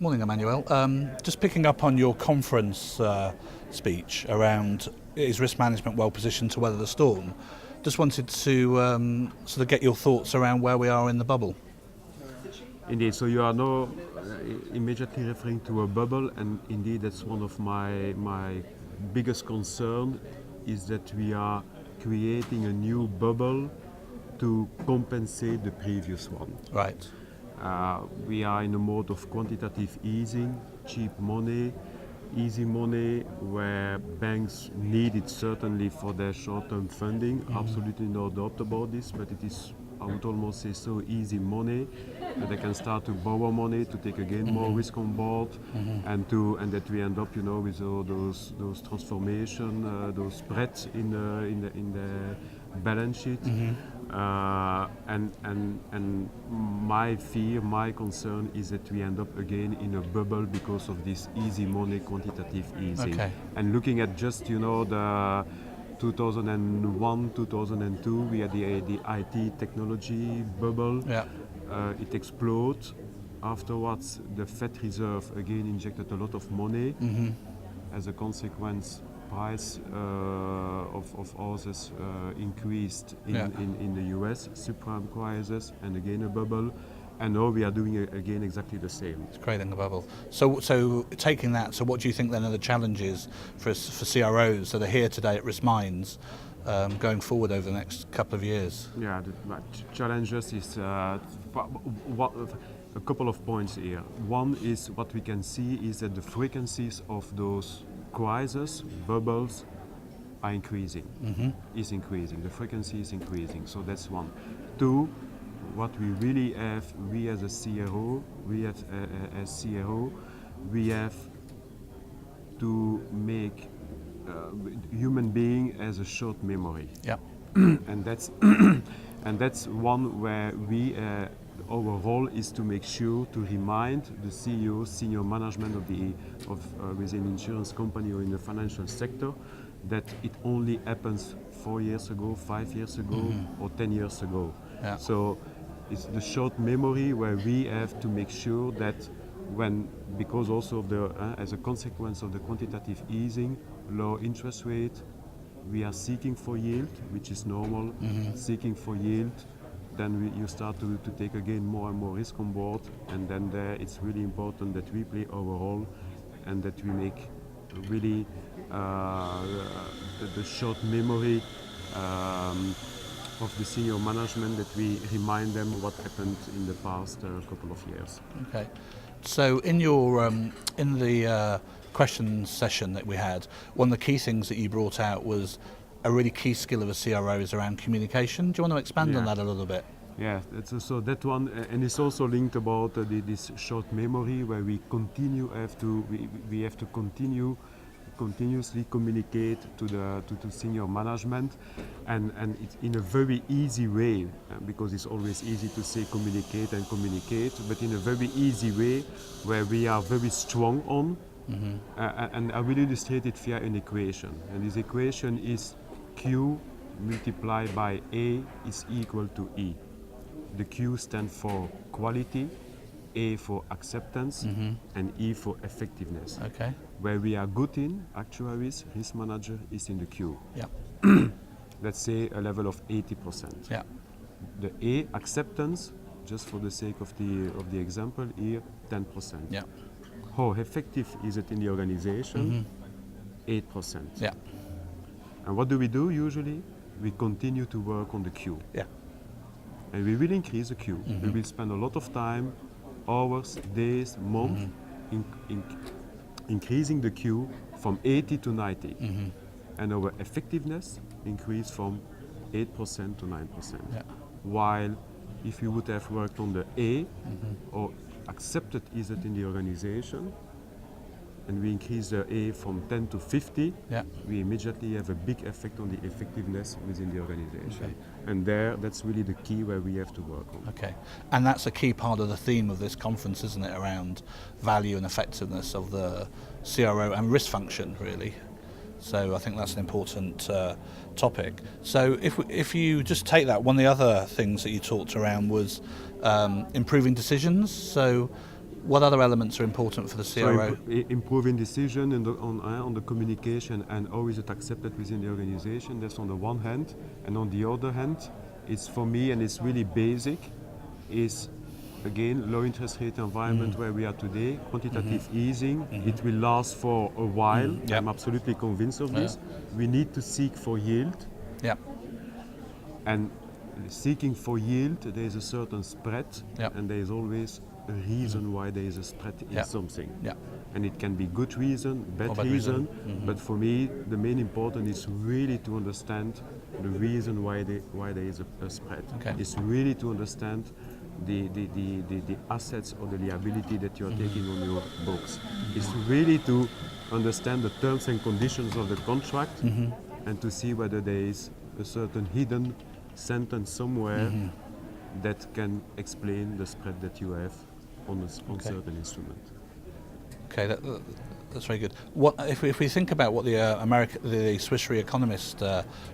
Morning, Emmanuel. Just picking up on your conference speech around is risk management well positioned to weather the storm? Just wanted to sort of get your thoughts around where we are in the bubble. Indeed, so you are now immediately referring to a bubble, and indeed that's one of my biggest concern is that we are creating a new bubble to compensate the previous one. Right. We are in a mode of quantitative easing, cheap money, easy money, where banks need it certainly for their short-term funding. Absolutely no doubt about this, but it is, I would almost say, so easy money that they can start to borrow money to take again more risk on board, and that we end up, with all those transformation, those spreads in the balance sheet. And my fear, my concern is that we end up again in a bubble because of this easy money quantitative easing. Okay. And looking at just the 2001, 2002, we had the IT technology bubble. Yeah. It explodes. Afterwards, the Fed Reserve again injected a lot of money. As a consequence, price of houses increased in the US, subprime crisis, and again a bubble. And now we are doing again exactly the same. It's creating a bubble. So taking that, so what do you think then are the challenges for CROs that are here today at RiskMinds going forward over the next couple of years? Yeah, the challenges is a couple of points here. One is what we can see is that the frequencies of those crises, bubbles, are increasing. Is increasing. The frequency is increasing. So that's one. Two, what we really have, we as a CRO, we have to make human being as a short memory. Yeah. And that's one where we our role is to make sure to remind the CEO, senior management of within insurance company or in the financial sector that it only happens 4 years ago, 5 years ago, or 10 years ago. Yeah. So it's the short memory where we have to make sure that because also of as a consequence of the quantitative easing, low interest rate, we are seeking for yield, which is normal, seeking for yield. Then you start to take again more and more risk on board, and then there it's really important that we play our role and that we make really the short memory of the senior management, that we remind them what happened in the past couple of years. Okay. So in your in the question session that we had, one of the key things that you brought out was a really key skill of a CRO is around communication. Do you want to expand on that a little bit? Yeah, that's also that one, and it's also linked about this short memory where we have to continuously communicate to senior management, and it's in a very easy way, because it's always easy to say communicate, but in a very easy way where we are very strong on. And I will illustrate it via an equation, and this equation is Q multiplied by A is equal to E. The Q stands for quality, A for acceptance, and E for effectiveness. Okay. Where we are good in, actuaries, risk manager is in the Q. Yeah. Let's say a level of 80%. Yeah. The A, acceptance, just for the sake of the example here, 10%. Yeah. How effective is it in the organization? 8%. Yeah. And what do we do usually? We continue to work on the Q. Yeah. And we will increase the Q. We will spend a lot of time, hours, days, months, increasing the Q from 80 to 90. And our effectiveness increased from 8% to 9%. Yeah. While if we would have worked on the A, or accepted is it in the organization, and we increase the A from 10 to 50, we immediately have a big effect on the effectiveness within the organization. Okay. And that's really the key where we have to work on. Okay. And that's a key part of the theme of this conference, isn't it, around value and effectiveness of the CRO and risk function, really. So I think that's an important topic. So if you just take that, one of the other things that you talked around was improving decisions. So What other elements are important for the CRO? So improving decision and on the communication and how is it accepted within the organization. That's on the one hand, and on the other hand, it's for me, and it's really basic, is again low interest rate environment where we are today, quantitative easing. It will last for a while. Yep. I'm absolutely convinced of this. We need to seek for yield. Yeah. And seeking for yield, there is a certain spread, and there is always a reason why there is a spread in something. Yeah. And it can be good reason, bad reason, but for me, the main important is really to understand the reason why there is a spread. Okay. It's really to understand the assets or the liability that you are taking on your books. It's really to understand the terms and conditions of the contract and to see whether there is a certain hidden sentence somewhere that can explain the spread that you have on certain instrument. Okay, that's very good. What if we think about what the Swiss Re economist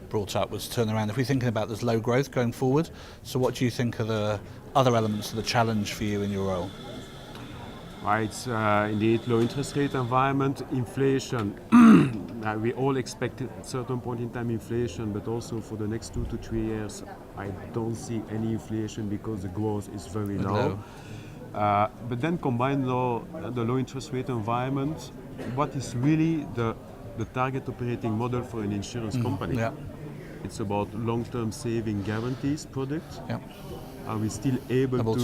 brought up was turnaround? If we're thinking about this low growth going forward, so what do you think are the other elements of the challenge for you in your role? It's indeed low interest rate environment, inflation. We all expect at a certain point in time inflation, but also for the next 2 to 3 years, I don't see any inflation because the growth is very low. But then combine the low interest rate environment, what is really the target operating model for an insurance company? Yeah. It's about long-term saving guarantees product. Yeah. Are we still able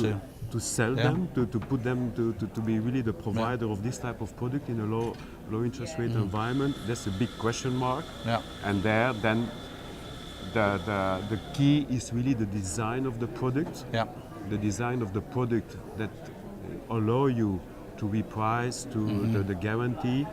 to sell them, to put them, to be really the provider of this type of product in a low interest rate environment? That's a big question mark. Yeah. And there, then the key is really the design of the product. Yeah. The design of the product that allow you to reprice to the guarantee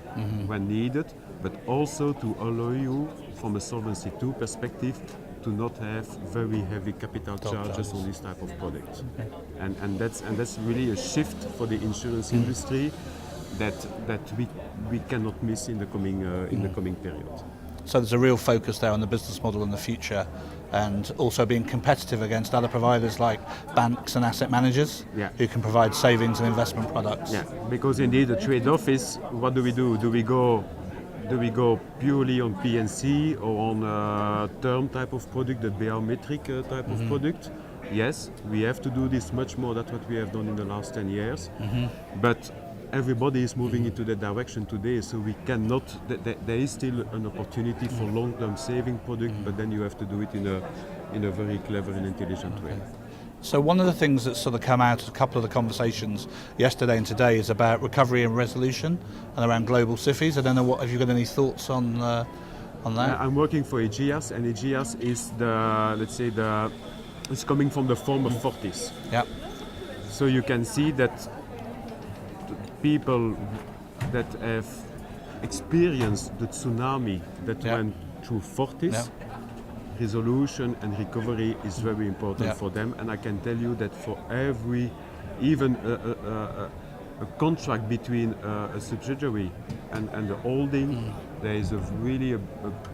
when needed, but also to allow you, from a Solvency II perspective, to not have very heavy capital charges on this type of product. Okay. And that's really a shift for the insurance industry that we cannot miss in the coming period. So there's a real focus there on the business model in the future, and also being competitive against other providers like banks and asset managers who can provide savings and investment products. Yeah, because indeed the trade-off is, what do we do? Do we go purely on P&C or on a term type of product, the biometric type of product? Yes, we have to do this much more than what we have done in the last 10 years. But everybody is moving into that direction today, so we cannot, there is still an opportunity for long-term saving product, but then you have to do it in a very clever and intelligent way. So one of the things that's sort of come out of a couple of the conversations yesterday and today is about recovery and resolution and around global SIFIs. I don't know, have you got any thoughts on that? I'm working for Aegeas, and Aegeas is it's coming from the former Fortis. Yeah. So you can see that people that have experienced the tsunami that went through Fortis, resolution and recovery is very important for them. And I can tell you that for even a contract between a subsidiary and the holding, there is really a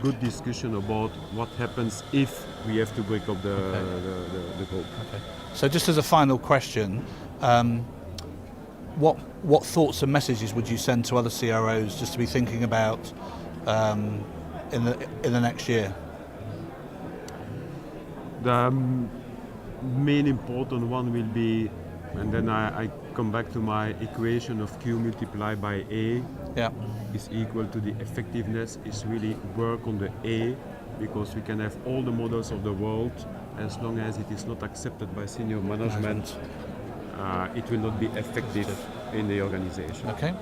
good discussion about what happens if we have to break up the group. Okay. So just as a final question, what thoughts and messages would you send to other CROs just to be thinking about in the next year? The main important one will be, and then I come back to my equation of Q multiplied by A is equal to the effectiveness, is really work on the A, because we can have all the models of the world, as long as it is not accepted by senior management, it will not be effective in the organization. Okay.